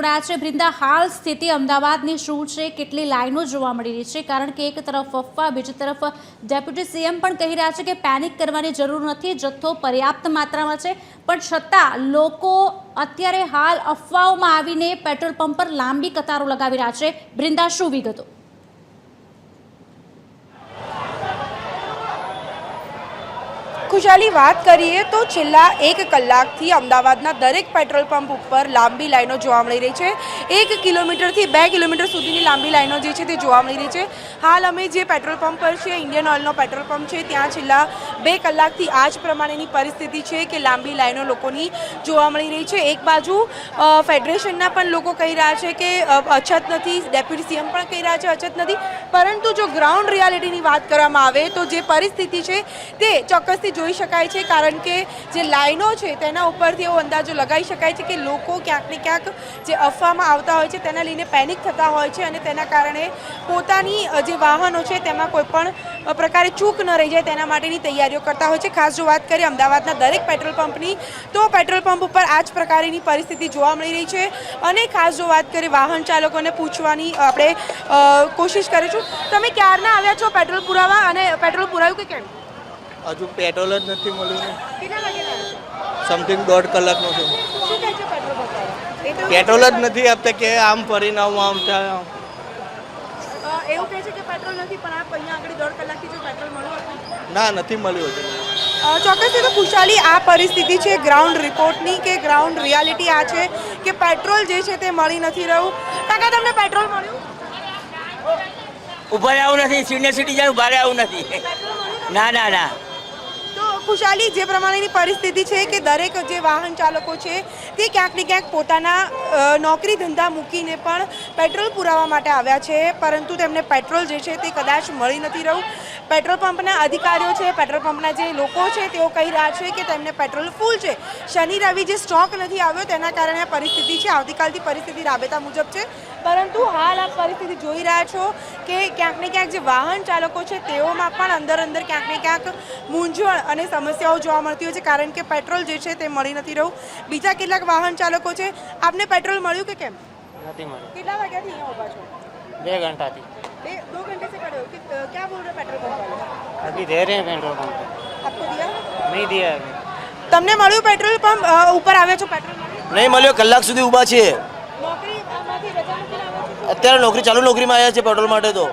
જોડાયા છે। બ્રિંદા, હાલ સ્થિતિ અમદાવાદની શું છે? કેટલી લાઈનો જોવા મળી રહી છે? કારણ કે એક તરફ અફવા, બીજી તરફ ડેપ્યુટી સીએમ પણ કહી રહ્યા છે કે પેનિક કરવાની જરૂર નથી, જથ્થો પર્યાપ્ત માત્રામાં છે, પણ છતાં લોકો અત્યારે હાલ અફવાઓમાં આવીને પેટ્રોલ પંપ પર લાંબી કતારો લગાવી રહ્યા છે। બ્રિંદા, શું વિગતો? खुशाली बात करिए तो छेल्ला 1 कलाकथी अमदावादना दरेक पेट्रोल पंप पर लांबी लाइनों जोवा मळी रही है। 1 किलोमीटर थी 2 किलोमीटर सुधीनी लांबी लाइनों जे छे ते जोवा मळी रही है। हाल अमे जे पेट्रोल पंप पर छे, इंडियन ऑइलनो पेट्रोल पंप छे, त्यां छेल्ला 2 कलाकथी आज प्रमाणेनी परिस्थिति छे के लांबी लाइनों लोकोनी जोवा मळी रही है। एक बाजू फेडरेशनना पण लोको कही रह्या छे के अछत नथी, डेप्युटी सीएम पण कही रह्या छे अछत नथी, परंतु जो ग्राउंड रियालिटीनी वात करवामां आवे तो जे परिस्थिति छे ते ચોક્કસથી જોઈ શકાય છે। કારણ કે જે લાઈનો છે તેના ઉપરથી એવો અંદાજો લગાવી શકાય છે કે લોકો ક્યાંક ને ક્યાંક જે અફવામાં આવતા હોય છે તેના લઈને પેનિક થતા હોય છે અને તેના કારણે પોતાની જે વાહનો છે તેમાં કોઈ પણ પ્રકારે ચૂક ન રહી જાય તેના માટેની તૈયારીઓ કરતા હોય છે। ખાસ જો વાત કરીએ અમદાવાદના દરેક પેટ્રોલ પંપની તો પેટ્રોલ પંપ ઉપર આ જ પ્રકારની પરિસ્થિતિ જોવા મળી રહી છે। અને ખાસ જો વાત કરીએ વાહન ચાલકોને પૂછવાની આપણે કોશિશ કરીશું, તમે ક્યારના આવ્યા છો પેટ્રોલ પુરાવા અને પેટ્રોલ પુરાવ્યું કે કેમ? હજુ પેટ્રોલ જ નથી મળ્યું ને। કેટલા વાગે આવ્યા? સમથિંગ 1.5 કલાકનો છે। શું કહે છે પેટ્રોલ પંપ? પેટ્રોલ જ નથી આપતા કે આમ ફરીને આવું આમ થાય। એવું કહે છે કે પેટ્રોલ નથી, પણ આપ અહીંયા આગળ 1.5 કલાકથી જો પેટ્રોલ મળ્યું હતું? ના, નથી મળ્યું હજુ। ચોક્કસથી તો ખુશાલી આ પરિસ્થિતિ છે ગ્રાઉન્ડ રિપોર્ટની કે ગ્રાઉન્ડ રિયાલિટી આ છે કે પેટ્રોલ જે છે તે મળી નથી રહ્યું। કાકા, તમને પેટ્રોલ મળ્યું? ઉભા રહેવું નથી, સિનિયર સિટીઝન ઉભા રહેવું નથી। ના ના ના, તો ખુશાલી જે પ્રમાણેની પરિસ્થિતિ છે કે દરેક જે વાહન ચાલકો છે તે ક્યાંક ને ક્યાંક પોતાના નોકરી ધંધા મૂકીને પણ પેટ્રોલ પુરાવા માટે આવ્યા છે, પરંતુ તેમને પેટ્રોલ જે છે તે કદાચ મળી નથી રહ્યું। પેટ્રોલ પંપના અધિકારીઓ છે, પેટ્રોલ પંપના જે લોકો છે તેઓ કહી રહ્યા છે કે તેમને પેટ્રોલ ફૂલ છે, શનિ રવિ જે સ્ટોક નથી આવ્યો તેના કારણે આ પરિસ્થિતિ છે। આવતીકાલથી પરિસ્થિતિ રાબેતા મુજબ છે, પરંતુ હાલ આ પરિસ્થિતિ જોઈ રહ્યા છો કે ક્યાંક ને ક્યાંક જે વાહન ચાલકો છે તેઓમાં પણ અંદર ક્યાંક ને ક્યાંક મૂંઝવણ અને સમસ્યાઓ જોવા મળતી હોય છે, કારણ કે પેટ્રોલ જે છે તે મળી નથી રહ્યું। બીજા કેટલાક વાહન ચાલકો છે, આપને પેટ્રોલ મળ્યું કે કેમ? નથી મળ્યું। કેટલા વાગ્યાથી અહીંયા ઊભા છો? 2 घंटाથી। 2 घंटे से खड़े हो कि क्या बोल रहे पेट्रोल पंप वाले? अभी दे रहे हैं पेट्रोल पंप पे। आपको दिया? नहीं दिया अभी। તમને મળ્યું પેટ્રોલ પંપ ઉપર આવ્યા છો? પેટ્રોલ મળ્યું? નહીં મળ્યો, કલાક સુધી ઊભા છીએ। નોકરીમાંથી રજા મૂકીને આવ્યા છો? અત્યારે નોકરી ચાલુ નોકરીમાં આવ્યા છે પેટ્રોલ માટે। તો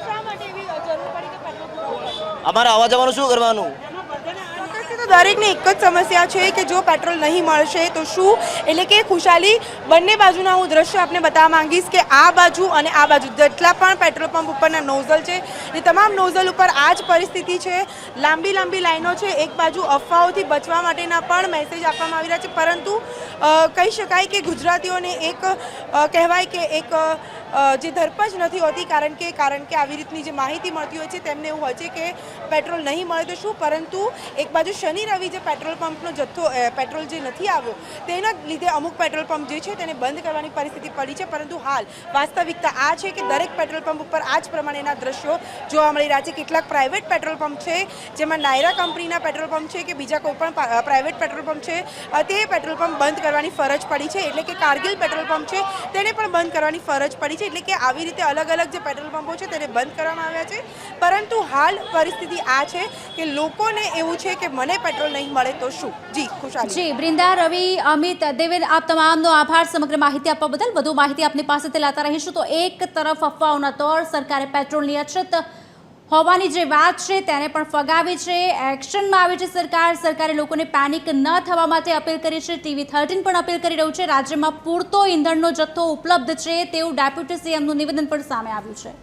શા માટે એવી જરૂર પડી કે પેટ્રોલ પુરાવવું? અમારે આવવા જવાનું શું કરવાનું? દરેકને એક જ સમસ્યા છે કે જો પેટ્રોલ નહીં મળશે તો શું, એટલે કે ખુશાલી બંને બાજુના હું દ્રશ્ય આપને બતાવવા માંગીશ કે આ બાજુ અને આ બાજુ જેટલા પણ પેટ્રોલ પંપ ઉપરના નોઝલ છે એ તમામ નોઝલ ઉપર આ જ પરિસ્થિતિ છે। લાંબી લાઈનો છે। એક બાજુ અફવાઓથી બચવા માટેના પણ મેસેજ આપવામાં આવી રહ્યા છે, પરંતુ કહી શકાય કે ગુજરાતીઓને એક કહેવાય કે એક જે ધરપજ નથી હોતી, કારણ કે આવી રીતની જે માહિતી મળતી હોય છે તેમને એવું હોય છે કે પેટ્રોલ નહીં મળે તો શું, પરંતુ એક બાજુ શનિ રવિ જે પેટ્રોલ પંપનો જથ્થો પેટ્રોલ જે નથી આવ્યો તેના લીધે અમુક પેટ્રોલ પંપ જે છે તેને બંધ કરવાની પરિસ્થિતિ પડી છે, પરંતુ હાલ વાસ્તવિકતા આ છે કે દરેક પેટ્રોલ પંપ ઉપર આ જ પ્રમાણેના દ્રશ્યો જોવા મળી રહ્યા છે। કેટલાક પ્રાઇવેટ પેટ્રોલ પંપ છે જેમાં નાયરા કંપનીના પેટ્રોલ પંપ છે કે બીજા કોઈ પણ પ્રાઇવેટ પેટ્રોલ પંપ છે તે પેટ્રોલ પંપ બંધ કરવાની ફરજ પડી છે, એટલે કે કારગિલ પેટ્રોલ પંપ છે તેને પણ બંધ કરવાની ફરજ પડી છે। એટલે કે આવી રીતે અલગ જે પેટ્રોલ પંપો છે તેને બંધ કરવામાં આવ્યા છે, પરંતુ હાલ પરિસ્થિતિ આ છે કે લોકોને એવું છે કે મને પેટ્રોલ નહીં મળે તો શું। જી ખુશાલી। જી બ્રિંદા, રવિ, અમિત, દેવેન, આપ તમામનો આભાર સમગ્ર માહિતી આપવા બદલ। વધુ માહિતી આપની પાસેથી લાતા રહીશું। તો એક તરફ અફવાઓના તોર, સરકારે પેટ્રોલની અછત હોવાની જે વાત છે તેને પણ ફગાવી છે, એક્શનમાં આવી છે સરકારે લોકોને પેનિક ન થવા માટે અપીલ કરી છે। TV13 પણ અપીલ કરી રહ્યું છે, રાજ્યમાં પૂરતો ઈંધણનો જથ્થો ઉપલબ્ધ છે તેવું ડેપ્યુટી સીએમનું નિવેદન પણ સામે આવ્યું છે।